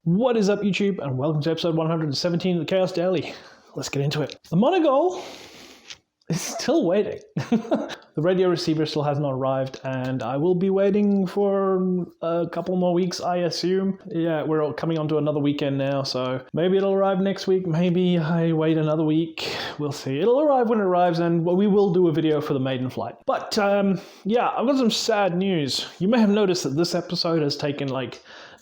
What is up, YouTube, and welcome to episode 117 of the Chaos Daily. Let's get into it. The Monogoal is still waiting. The radio receiver still has not arrived, and I will be waiting for a couple more weeks, I assume. Yeah, we're all coming onto another weekend now, so maybe it'll arrive next week, maybe I wait another week. We'll see. It'll arrive when it arrives, and we will do a video for the maiden flight. But yeah, I've got some sad news. You may have noticed that this episode has taken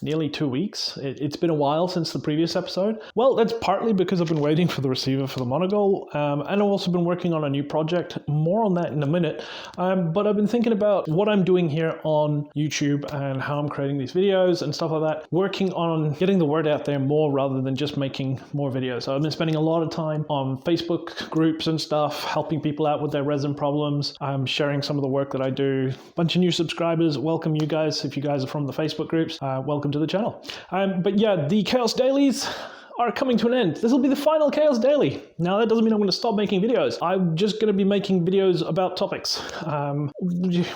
nearly 2 weeks. It's been a while since the previous episode. Well, that's partly because I've been waiting for the receiver for the Monogoal, and I've also been working on a new project. More on that in a minute. But I've been thinking about what I'm doing here on YouTube and how I'm creating these videos and stuff like that, working on getting the word out there more rather than just making more videos. So I've been spending a lot of time on Facebook groups and stuff, helping people out with their resin problems. I'm sharing some of the work that I do. Bunch of new subscribers. Welcome you guys. If you guys are from the Facebook groups, welcome to the channel. But yeah, the Chaos Dailies are coming to an end. This will be the final Chaos Daily. Now, that doesn't mean I'm going to stop making videos. I'm just going to be making videos about topics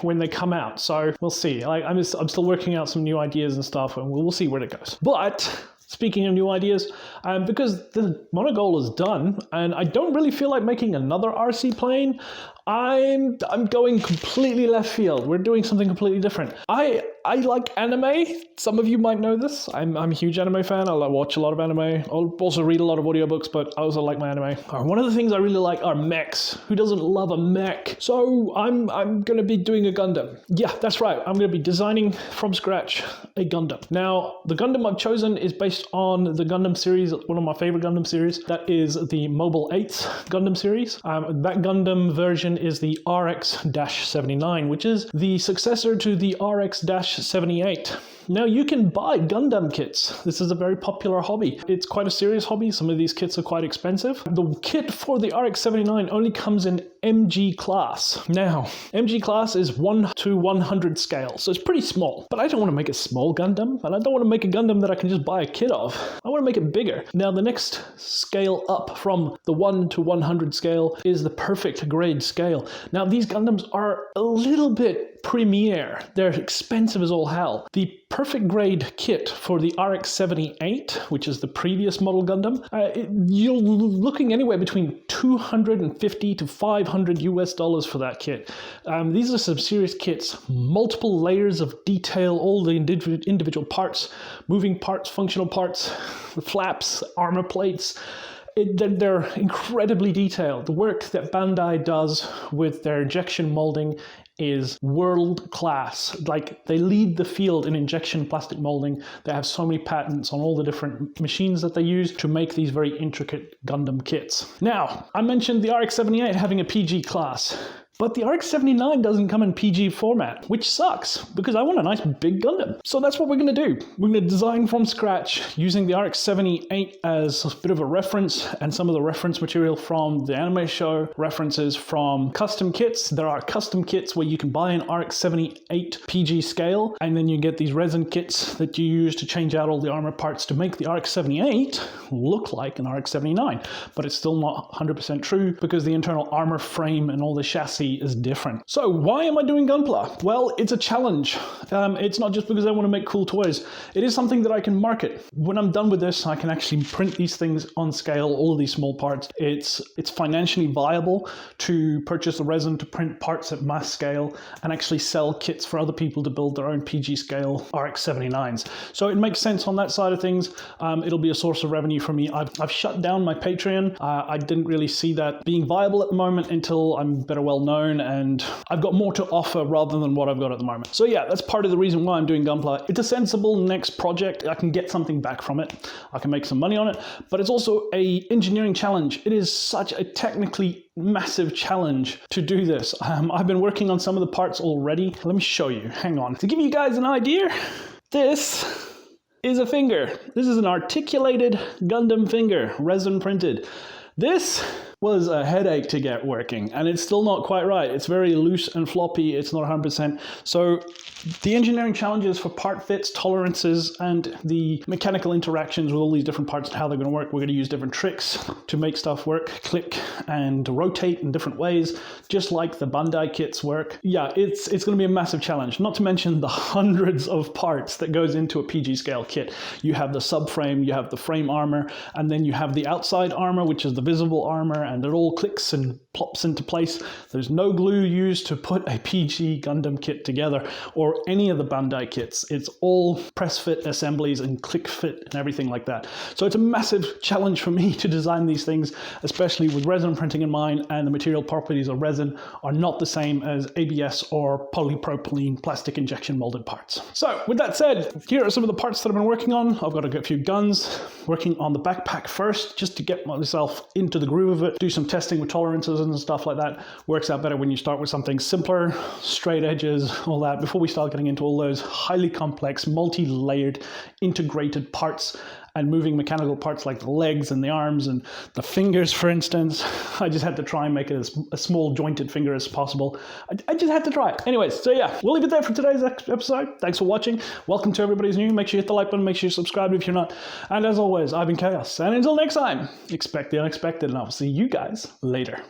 when they come out. So we'll see. I'm still working out some new ideas and stuff, and we'll see where it goes. But speaking of new ideas, because the Monogoal is done, and I don't really feel like making another RC plane, I'm going completely left field. We're doing something completely different. I like anime. Some of you might know this. I'm a huge anime fan. I watch a lot of anime. I'll also read a lot of audiobooks, but I also like my anime. One of the things I really like are mechs. Who doesn't love a mech? So I'm going to be doing a Gundam. Yeah, that's right. I'm going to be designing from scratch a Gundam. Now, the Gundam I've chosen is based on the Gundam series, one of my favorite Gundam series. That is the Mobile 8's Gundam series. That Gundam version is the RX-79, which is the successor to the RX-78. Now, you can buy Gundam kits. This is a very popular hobby. It's quite a serious hobby. Some of these kits are quite expensive. The kit for the RX-79 only comes in MG class. Now, MG class is 1:100 scale, so it's pretty small. But I don't want to make a small Gundam, and I don't want to make a Gundam that I can just buy a kit of. I want to make it bigger. Now, the next scale up from the 1:100 scale is the perfect grade scale. Now, these Gundams are a little bit premier. They're expensive as all hell. The perfect grade kit for the RX-78, which is the previous model Gundam, you're looking anywhere between $250 to $500 US for that kit. These are some serious kits, multiple layers of detail, all the individual parts, moving parts, functional parts, flaps, armor plates. They're incredibly detailed. The work that Bandai does with their injection molding is world class. They lead the field in injection plastic molding. They have so many patents on all the different machines that they use to make these very intricate Gundam kits. Now, I mentioned the RX-78 having a PG class. But the RX-79 doesn't come in PG format, which sucks, because I want a nice big Gundam. So that's what we're going to do. We're going to design from scratch using the RX-78 as a bit of a reference, and some of the reference material from the anime show, references from custom kits. There are custom kits where you can buy an RX-78 PG scale, and then you get these resin kits that you use to change out all the armor parts to make the RX-78 look like an RX-79. But it's still not 100% true, because the internal armor frame and all the chassis is different. So why am I doing Gunpla? Well, it's a challenge. It's not just because I want to make cool toys. It is something that I can market. When I'm done with this, I can actually print these things on scale, all of these small parts. It's financially viable to purchase the resin to print parts at mass scale and actually sell kits for other people to build their own PG scale RX-79s. So it makes sense on that side of things. It'll be a source of revenue for me. I've shut down my Patreon. I didn't really see that being viable at the moment until I'm better well known, and I've got more to offer rather than what I've got at the moment. So yeah, that's part of the reason why I'm doing Gunpla. It's a sensible next project. I can get something back from it. I can make some money on it, but it's also an engineering challenge. It is such a technically massive challenge to do this. I've been working on some of the parts already. Let me show you. Hang on. To give you guys an idea, this is a finger. This is an articulated Gundam finger, resin printed. This was a headache to get working, and it's still not quite right. It's very loose and floppy. It's not 100%. So the engineering challenges for part fits, tolerances, and the mechanical interactions with all these different parts and how they're going to work. We're going to use different tricks to make stuff work, click and rotate in different ways, just like the Bandai kits work. Yeah, it's going to be a massive challenge, not to mention the hundreds of parts that goes into a PG scale kit. You have the subframe, you have the frame armor, and then you have the outside armor, which is the visible armor, and it all clicks and plops into place. There's no glue used to put a PG Gundam kit together, or any of the Bandai kits. It's all press fit assemblies and click fit and everything like that. So it's a massive challenge for me to design these things, especially with resin printing in mind, and the material properties of resin are not the same as ABS or polypropylene plastic injection molded parts. So with that said, here are some of the parts that I've been working on. I've got a few guns, working on the backpack first, just to get myself into the groove of it, do some testing with tolerances and stuff like that. Works out better when you start with something simpler, straight edges, all that, before we start getting into all those highly complex, multi-layered, integrated parts and moving mechanical parts like the legs and the arms and the fingers, for instance. I just had to try and make it as a small jointed finger as possible. I just had to try it. Anyways, so yeah, we'll leave it there for today's episode. Thanks for watching. Welcome to everybody who's new. Make sure you hit the like button. Make sure you subscribe if you're not. And as always, I've been Chaos. And until next time, expect the unexpected, and I'll see you guys later.